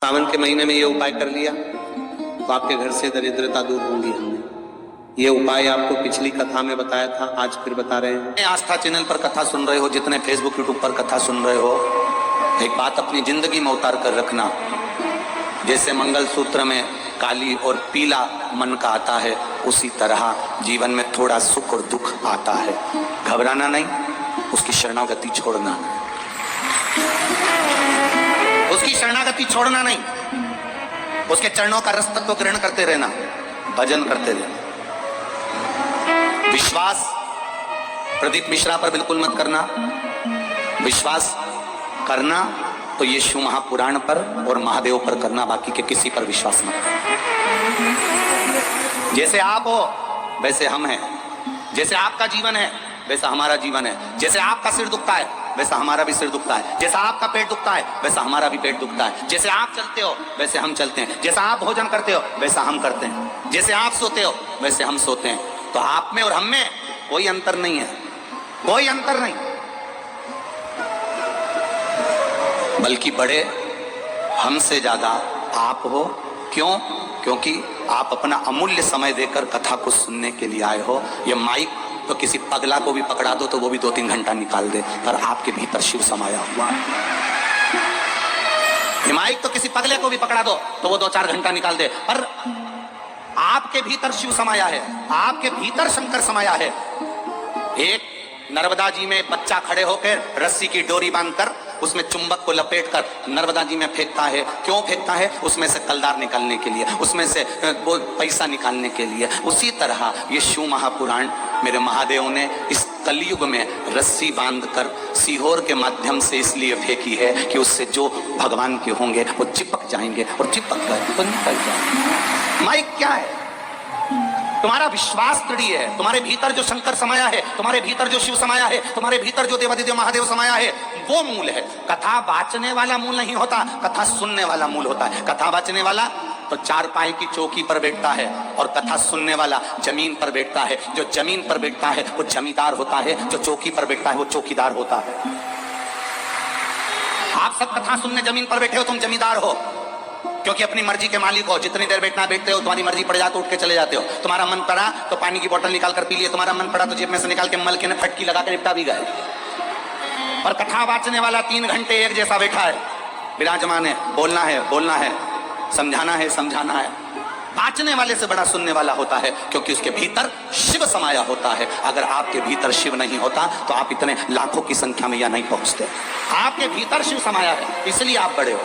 सावन के महीने में ये उपाय कर लिया तो आपके घर से दरिद्रता दूर होगी। हमने ये उपाय आपको पिछली कथा में बताया था, आज फिर बता रहे हैं। आस्था चैनल पर कथा सुन रहे हो, जितने फेसबुक यूट्यूब पर कथा सुन रहे हो, एक बात अपनी जिंदगी में उतार कर रखना। जैसे मंगलसूत्र में काली और पीला मन का आता है, उसी तरह जीवन में थोड़ा सुख और दुख आता है। घबराना नहीं, उसकी शरणागति छोड़ना, उसकी शरणागति छोड़ना नहीं, उसके चरणों का रस तत्व ग्रहण करते रहना, भजन करते रहना। विश्वास प्रदीप मिश्रा पर बिल्कुल मत करना। विश्वास करना तो ये शिव महापुराण पर और महादेव पर करना, बाकी के किसी पर विश्वास मत करना। जैसे आप हो वैसे हम हैं, जैसे आपका जीवन है वैसा हमारा जीवन है। जैसे आपका सिर दुखता है वैसा हमारा भी सिर दुखता है। जैसा आपका पेट दुखता है वैसा हमारा भी पेट दुखता है। जैसे आप चलते हो वैसे हम चलते हैं। जैसा आप भोजन करते हो वैसा हम करते हैं। जैसे आप सोते हो वैसे हम सोते हैं। तो आप में और हम में कोई अंतर नहीं है, कोई अंतर नहीं, बल्कि बड़े हमसे ज्यादा आप हो। क्यों? क्योंकि आप अपना अमूल्य समय देकर कथा को सुनने के लिए आए हो। ये माइक तो किसी पगला को भी पकड़ा दो तो वो भी 2-3 घंटा निकाल दे, पर आपके भीतर शिव समाया हुआ है। ये माइक तो किसी पगले को भी पकड़ा दो तो वो 2-4 घंटा निकाल दे, पर आपके भीतर शिव समाया है, आपके भीतर शंकर समाया है। एक नर्मदा जी में बच्चा खड़े होकर रस्सी की डोरी बांधकर उसमें चुंबक को लपेटकर नर्मदा जी में फेंकता है। क्यों फेंकता है? उसमें से कलदार निकालने के लिए, उसमें से वो पैसा निकालने के लिए। उसी तरह ये शिव महापुराण मेरे महादेव ने इस कलयुग में रस्सी बांधकर सीहोर के माध्यम से इसलिए फेंकी है कि उससे जो भगवान के होंगे वो चिपक जाएंगे, और चिपक गए तो निकल जाएंगे। माइक क्या है? तुम्हारा विश्वास दृढ़ है। तुम्हारे भीतर जो शंकर समाया है, तुम्हारे भीतर जो शिव समाया है, तुम्हारे भीतर जो देवादिदेव महादेव समाया है, वो मूल है। कथा बाचने वाला मूल नहीं होता, कथा सुनने वाला मूल होता है। कथा बाचने वाला तो 4 पाई की चौकी पर बैठता है, और कथा सुनने वाला जमीन पर बैठता है। जो जमीन पर बैठता है वो जमींदार होता है, जो चौकी पर बैठता है वो चौकीदार होता है। आप सब कथा सुनने जमीन पर बैठे हो, तुम जमींदार हो, क्योंकि अपनी मर्जी के मालिक हो। जितनी देर बैठना बैठते हो, तुम्हारी मर्जी पड़ जाए तो उठ के चले जाते हो। तुम्हारा मन पड़ा तो पानी की बोतल निकाल कर पी लिए, तुम्हारा मन पड़ा तो जेब में से निकाल के मल के फटकी लगा के निपटा भी गए। और कथा वाचने वाला 3 घंटे एक जैसा बैठा है, विराजमान है, बोलना है बोलना है, समझाना है समझाना है। बाचने वाले से बड़ा सुनने वाला होता है, क्योंकि उसके भीतर शिव समाया होता है। अगर आपके भीतर शिव नहीं होता तो आप इतने लाखों की संख्या में यहाँ नहीं पहुंचते। आपके भीतर शिव समाया है, इसलिए आप बड़े हो।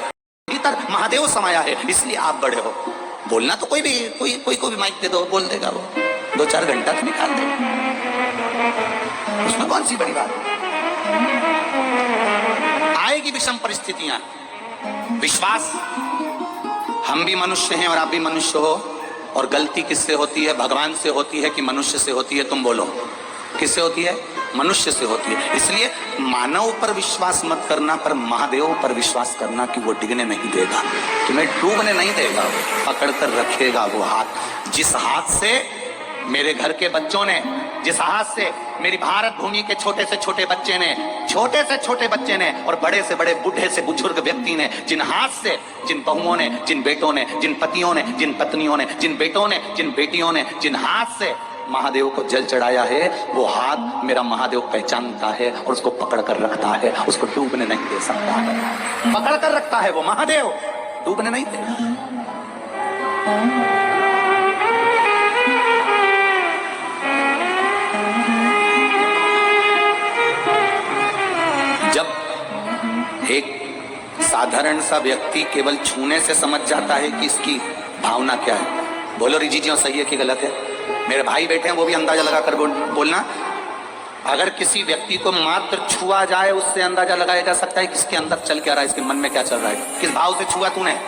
भीतर महादेव समाया है, इसलिए आप बड़े हो। बोलना तो कोई को भी माइक दे दो, बोल देगा वो, 2-4 घंटा तो निकाल देगा, उसमें कौन सी बड़ी बात। आएगी विषम परिस्थितियां। विश्वास, हम भी मनुष्य हैं और आप भी मनुष्य हो, और गलती किससे होती है? भगवान से होती है कि मनुष्य से होती है? तुम बोलो, किससे होती है? मनुष्य से होती है। इसलिए मानव पर विश्वास मत करना, पर महादेव पर विश्वास करना कि वो डिगने नहीं देगा, तुम्हें डूबने नहीं देगा, वो पकड़ कर रखेगा। वो हाथ, जिस हाथ से मेरे घर के बच्चों ने, जिस हाथ से मेरी भारत भूमि के छोटे से छोटे बच्चे ने, छोटे से छोटे बच्चे ने, और बड़े से बड़े बूढ़े से बुजुर्ग व्यक्ति ने, जिन हाथ से, जिन बहुओं ने, जिन बेटों ने, जिन पतियों ने, जिन पत्नियों ने, जिन बेटों ने, जिन बेटियों ने, जिन हाथ से महादेव को जल चढ़ाया है, वो हाथ मेरा महादेव पहचानता है और उसको पकड़ कर रखता है। उसको डूबने नहीं दे सकता है, पकड़ कर रखता है वो महादेव, डूबने नहीं देगा। जब एक साधारण सा व्यक्ति केवल छूने से समझ जाता है कि इसकी भावना क्या है, बोलो रिजी जी सही है कि गलत है? मेरे भाई बैठे हैं, वो भी अंदाजा लगा कर बोलना। अगर किसी व्यक्ति को मात्र छुआ जाए, उससे अंदाजा लगाया जा सकता है कि इसके अंदर चल क्या रहा है, इसके मन में क्या चल रहा है, किस भाव से छुआ तूने।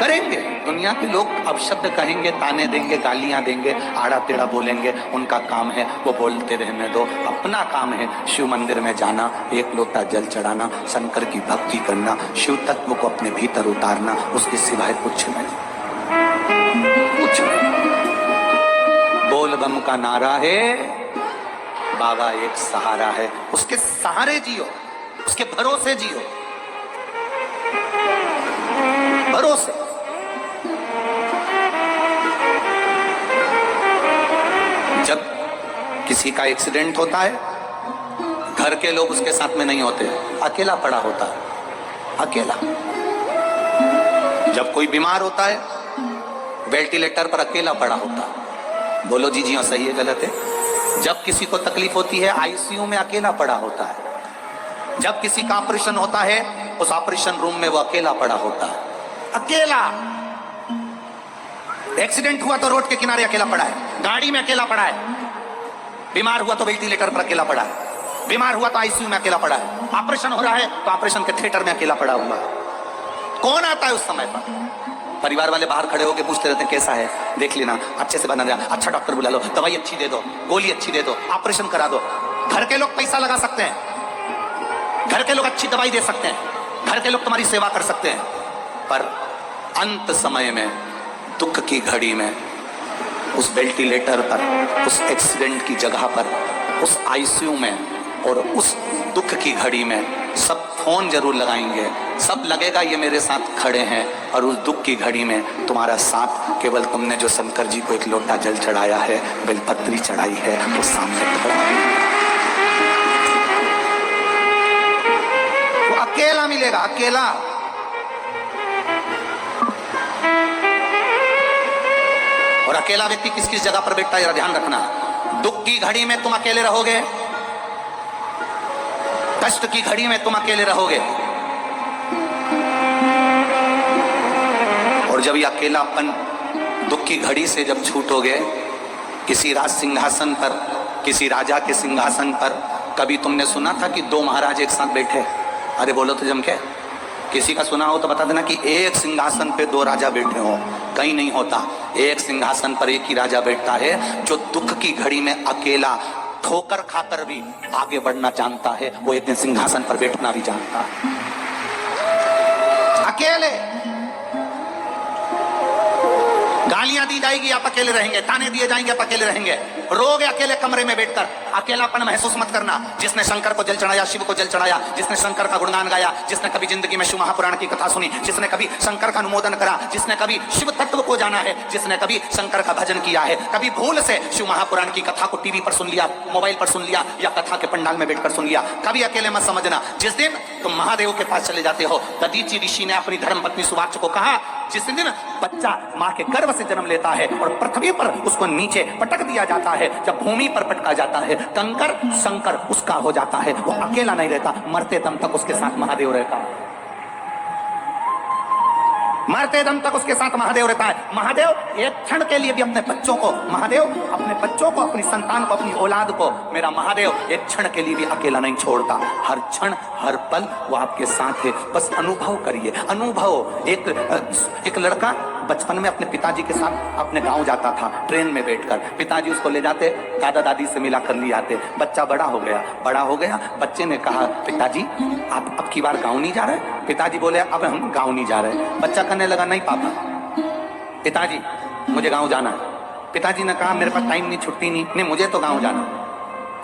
करेंगे दुनिया के लोग, अपशब्द कहेंगे, ताने देंगे, गालियां देंगे, आड़ा टेढ़ा बोलेंगे, उनका काम है, वो बोलते रहने दो। अपना काम है शिव मंदिर में जाना, एक लोटा जल चढ़ाना, शंकर की भक्ति करना, शिव तत्व को अपने भीतर उतारना, उसके सिवाय कुछ नहीं, कुछ नहीं। बोल बम का नारा है, बाबा एक सहारा है, उसके सहारे जियो। उसके भरोसे जियो, भरोसे। जब किसी का एक्सीडेंट होता है, घर के लोग उसके साथ में नहीं होते, अकेला पड़ा होता है, अकेला। जब कोई बीमार होता है, वेंटिलेटर पर अकेला पड़ा होता है। बोलो जी, जी हाँ, सही है गलत है? जब किसी को तकलीफ होती है, आईसीयू में अकेला पड़ा होता है। जब किसी का ऑपरेशन होता है, उस ऑपरेशन रूम में वो अकेला पड़ा होता है, अकेला। एक्सीडेंट हुआ तो रोड के किनारे अकेला पड़ा है, गाड़ी में अकेला पड़ा है। बीमार हुआ तो वेंटिलेटर पर अकेला पड़ा है, बीमार हुआ तो आईसीयू में अकेला पड़ा है। ऑपरेशन हो रहा है तो ऑपरेशन के थिएटर में अकेला पड़ा हुआ है। कौन आता है उस समय पर? परिवार वाले बाहर खड़े होकर पूछते रहते हैं, कैसा है, देख लेना, अच्छे से बना दिया, अच्छा डॉक्टर बुला लो, दवाई अच्छी दे दो, गोली अच्छी दे दो, ऑपरेशन करा दो। घर के लोग पैसा लगा सकते हैं, घर के लोग अच्छी दवाई दे सकते हैं, घर के लोग तुम्हारी सेवा कर सकते हैं, पर अंत समय में, दुख की घड़ी में, उस वेंटिलेटर पर, उस एक्सीडेंट की जगह पर, उस आईसीयू में और उस दुख की घड़ी में सब फोन जरूर लगाएंगे, सब लगेगा ये मेरे साथ खड़े हैं, और उस दुख की घड़ी में तुम्हारा साथ केवल तुमने जो शंकर जी को एक लोटा जल चढ़ाया है, बेलपत्री चढ़ाई है, वो सामने खड़ा है। वो अकेला मिलेगा, अकेला। और अकेला व्यक्ति किस किस जगह पर बैठता है, जरा ध्यान रखना। दुख की घड़ी में तुम अकेले रहोगे, कष्ट की घड़ी में तुम अकेले रहोगे, और जब ये अकेलापन दुख की घड़ी से जब छूटोगे, किसी राज सिंहासन पर, किसी राजा के सिंहासन पर, कभी तुमने सुना था कि दो महाराज एक साथ बैठे? अरे बोलो तो जम के, किसी का सुना हो तो बता देना कि एक सिंहासन पे दो राजा बैठे हो। कहीं नहीं होता, एक सिंहासन पर एक ही राजा बैठता है, जो दुख की घड़ी में अकेला ठोकर खाकर भी आगे बढ़ना जानता है, वो एक दिन सिंहासन पर बैठना भी जानता है, अकेले। गालियां दी जाएगी, आप अकेले रहेंगे, ताने दिए जाएंगे, आप अकेले रहेंगे, रोगे अकेले कमरे में बैठकर। अकेलापन महसूस मत करना। जिसने शंकर को जल चढ़ाया, शिव को जल चढ़ाया, जिसने शंकर का गुणगान गाया, जिसने कभी जिंदगी में शिव महापुराण की कथा सुनी, जिसने कभी शंकर का अनुमोदन करा, जिसने कभी शिव तत्व को जाना है, जिसने कभी शंकर का भजन किया है, कभी भूल से शिव महापुराण की कथा को टीवी पर सुन लिया, मोबाइल पर सुन लिया, या कथा के पंडाल में बैठकर सुन लिया, कभी अकेले मत समझना। जिस दिन तुम महादेव के पास चले जाते हो, दधीचि ऋषि ने अपनी धर्मपत्नी सुवाच्य को कहा, जिस दिन बच्चा मां के गर्भ से जन्म लेता है और पृथ्वी पर उसको नीचे पटक दिया जाता है, जब भूमि पर पटका जाता है, कंकर शंकर उसका हो जाता है, वो अकेला नहीं रहता, मरते दम तक उसके साथ महादेव रहता है, मरते दम तक उसके साथ महादेव रहता है। महादेव एक क्षण के लिए भी अपने बच्चों को, महादेव अपने बच्चों को, अपनी संतान को, अपनी औलाद को, मेरा महादेव एक क्षण के लिए भी अकेला नहीं छोड़ता। हर क्षण हर पल वो आपके साथ है। बस अनुभव करिए, अनुभव। एक लड़का बचपन में अपने पिताजी के साथ अपने गांव जाता था, ट्रेन में बैठकर। पिताजी उसको ले जाते, दादा दादी से मिला कर ले आते। बच्चा बड़ा हो गया। बच्चे ने कहा, पिताजी आप अब की बार गांव नहीं जा रहे? पिताजी बोले, अब हम गांव नहीं जा रहे। बच्चा कहने लगा, नहीं पापा, पिताजी मुझे गांव जाना है। पिताजी ने कहा, मेरे पास टाइम नहीं, छुट्टी नहीं, मुझे तो गांव जाना है,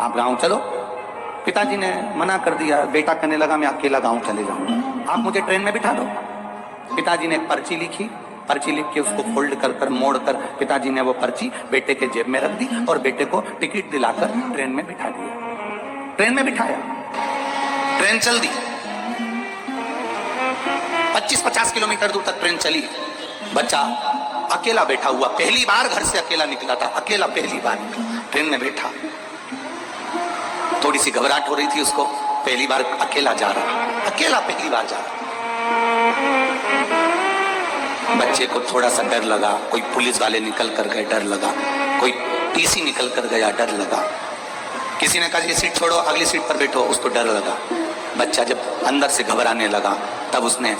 आप गांव चलो। पिताजी ने मना कर दिया। बेटा कहने लगा, मैं अकेला गांव चले जाऊंगा, आप मुझे ट्रेन में बिठा दो। पिताजी ने एक पर्ची लिखी, पर्ची लिख के उसको फोल्ड कर कर मोड़ कर पिताजी ने वो पर्ची बेटे के जेब में रख दी और बेटे को टिकट दिलाकर ट्रेन में बिठा दिया। ट्रेन में बिठाया, ट्रेन चल दी। 25-50 किलोमीटर दूर तक ट्रेन चली। बच्चा अकेला बैठा हुआ, पहली बार घर से अकेला निकला था, अकेला पहली बार ट्रेन में बैठा। थोड़ी सी घबराहट हो रही थी उसको, पहली बार अकेला जा रहा, अकेला पहली बार जा रहा। बच्चे को थोड़ा सा डर लगा, कोई पुलिस वाले निकल कर गए, डर लगा, कोई टीसी निकल कर गया, डर लगा। किसी ने कहा ये सीट छोड़ो, अगली सीट पर बैठो, उसको डर लगा। बच्चा जब अंदर से घबराने लगा, तब उसने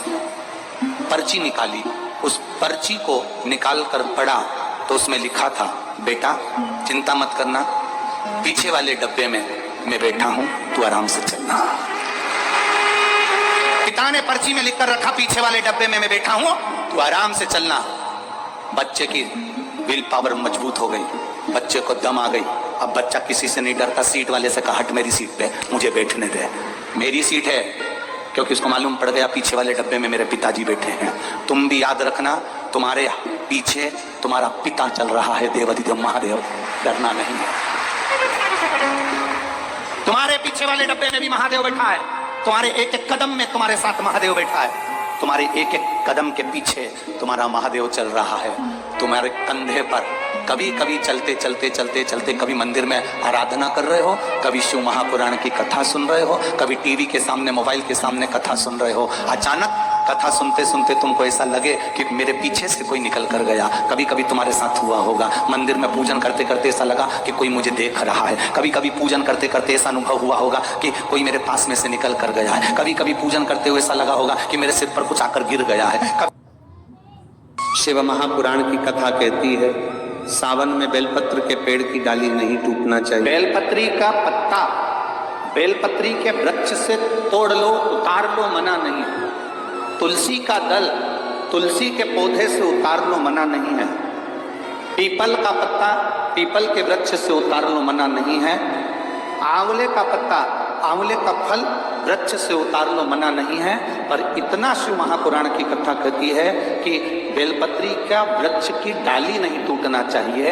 पर्ची निकाली। उस पर्ची को निकाल कर पढ़ा तो उसमें लिखा था, बेटा चिंता मत करना, पीछे वाले डब्बे में मैं बैठा हूं, तू आराम से चलना। पिता ने पर्ची में लिखकर रखा, पीछे वाले डब्बे में मैं बैठा हूं, तू आराम से चलना। बच्चे की विल पावर मजबूत हो गई, बच्चे को दम आ गई। अब बच्चा किसी से नहीं डरता, सीट वाले से कहा, हट मेरी सीट पे, मुझे बैठने दे। मेरी सीट है क्योंकि उसको मालूम पड़ गया पीछे वाले डब्बे में मेरे पिताजी बैठे हैं। तुम भी याद रखना, तुम्हारे पीछे तुम्हारा पिता चल रहा है, देवाधिदेव महादेव, डरना नहीं है। तुम्हारे पीछे वाले डब्बे में भी महादेव बैठा है, तुम्हारे एक एक कदम में तुम्हारे साथ महादेव बैठा है, तुम्हारे एक एक कदम के पीछे तुम्हारा महादेव चल रहा है। तुम्हारे कंधे पर कभी कभी चलते चलते चलते चलते कभी मंदिर में आराधना कर रहे हो, कभी शिव महापुराण की कथा सुन रहे हो, कभी टीवी के सामने मोबाइल के सामने कथा सुन रहे हो। अचानक कथा सुनते सुनते तुमको ऐसा लगे कि मेरे पीछे से कोई निकल कर गया। कभी कभी तुम्हारे साथ हुआ होगा, मंदिर में पूजन करते करते ऐसा लगा कि कोई मुझे देख रहा है। कभी कभी पूजन करते करते ऐसा अनुभव हुआ होगा कि कोई मेरे पास में से निकल कर गया है। कभी कभी पूजन करते हुए ऐसा लगा होगा कि मेरे सिर पर कुछ आकर गिर गया है। शिव महापुराण की कथा कहती है, सावन में बेलपत्र के पेड़ की डाली नहीं टूटना चाहिए। बेलपत्री का पत्ता बेलपत्री के वृक्ष से तोड़ लो, उतार लो, मना नहीं। तुलसी का दल तुलसी के पौधे से उतार लो, मना नहीं है। पीपल का पत्ता पीपल के वृक्ष से उतार लो, मना नहीं है। आंवले का पत्ता आंवले का फल वृक्ष से उतार लो, मना नहीं है। पर इतना शिव महापुराण की कथा कहती है कि बेलपत्री का वृक्ष की डाली नहीं टूटना चाहिए,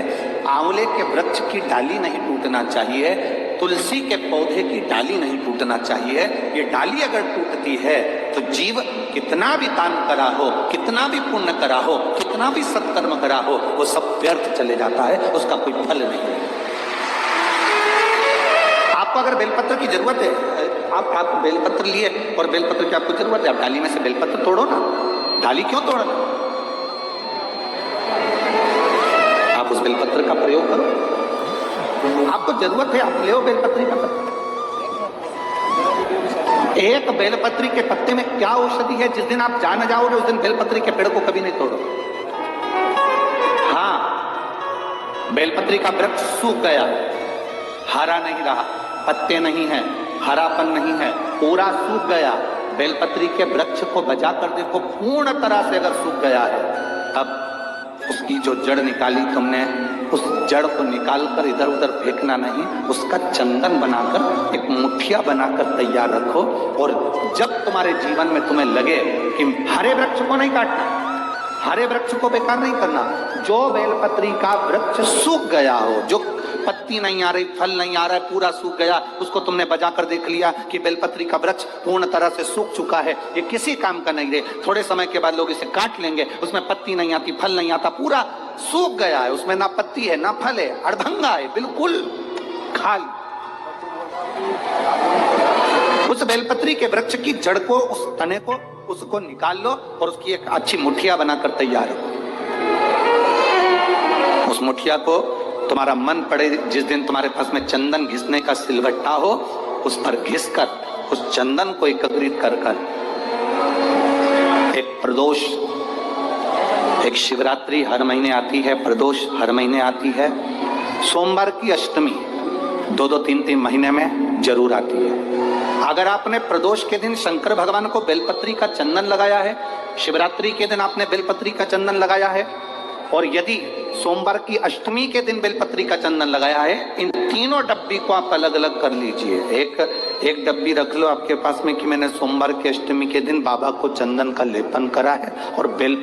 आंवले के वृक्ष की डाली नहीं टूटना चाहिए, तुलसी के पौधे की डाली नहीं टूटना चाहिए। ये डाली अगर टूटती है तो जीव कितना भी दान करा हो, कितना भी पुण्य करा हो, कितना भी सत्कर्म करा हो, वो सब व्यर्थ चले जाता है, उसका कोई फल नहीं। आपको अगर बेलपत्र की जरूरत है, आप बेलपत्र लिए और बेलपत्र की आपको जरूरत है, आप डाली में से बेलपत्र तोड़ो ना। डाली क्यों तोड़ रहे? आप उस बेलपत्र का प्रयोग करो। आपको जरूरत है, आप ले आओ बेलपत्री का पत्ता। एक बेलपत्री के पत्ते में क्या औषधि है? जिस दिन आप जान जाओगे उस दिन बेलपत्री के पेड़ को कभी नहीं तोड़ो। हाँ, बेलपत्री का वृक्ष सूख गया, हरा नहीं रहा, पत्ते नहीं है, हरापन नहीं है, पूरा सूख गया। बेलपत्री के वृक्ष को बचा कर देखो, पूर्ण तरह से अगर सूख गया है, तब उसकी जो जड़ निकाली तुमने, उस जड़ को निकालकर इधर उधर फेंकना नहीं, उसका चंदन बनाकर एक मुठिया बनाकर तैयार रखो। और जब तुम्हारे जीवन में तुम्हें लगे कि हरे वृक्ष को नहीं काटना, हरे वृक्ष को बेकार नहीं करना, जो बेलपत्री का वृक्ष सूख गया हो, जो पत्ती नहीं आ रही, फल नहीं आ रहा है, पूरा सूख गया, उसको तुमने बजा कर देख लिया कि बेलपत्री का वृक्ष पूर्ण तरह से सूख चुका है, ये किसी काम का नहीं रहे। थोड़े समय के बाद लोग इसे काट लेंगे, उसमें पत्ती नहीं आती, फल नहीं आता, पूरा सूख गया है, उसमें ना पत्ती है ना फल है, अर्धंगा है, बिल्कुल खाली। उस बेलपत्री के वृक्ष की जड़ को, उस तने को, उसको निकाल लो और उसकी एक अच्छी मुठिया बनाकर तैयार रखो। उस मुठिया को तुम्हारा मन पड़े, जिस दिन तुम्हारे पास में चंदन घिसने का सिलवट्टा हो, उस पर घिसकर उस चंदन को एकत्रित कर एक प्रदोष, एक शिवरात्रि हर महीने आती है, प्रदोष हर महीने आती है, सोमवार की अष्टमी 2-3 महीने में जरूर आती है। अगर आपने प्रदोष के दिन शंकर भगवान को बेलपत्री का चंदन लगाया है, शिवरात्रि के दिन आपने बेलपत्री का चंदन लगाया है, और यदि सोमवार की अष्टमी के दिन बेलपत्री का चंदन लगाया है, इन तीनों डब्बी को आप अलग अलग कर लीजिए। एक डब्बी रख लो आपके पास में कि मैंने सोमवार की अष्टमी के दिन बाबा को चंदन का लेपन करा है, और बेल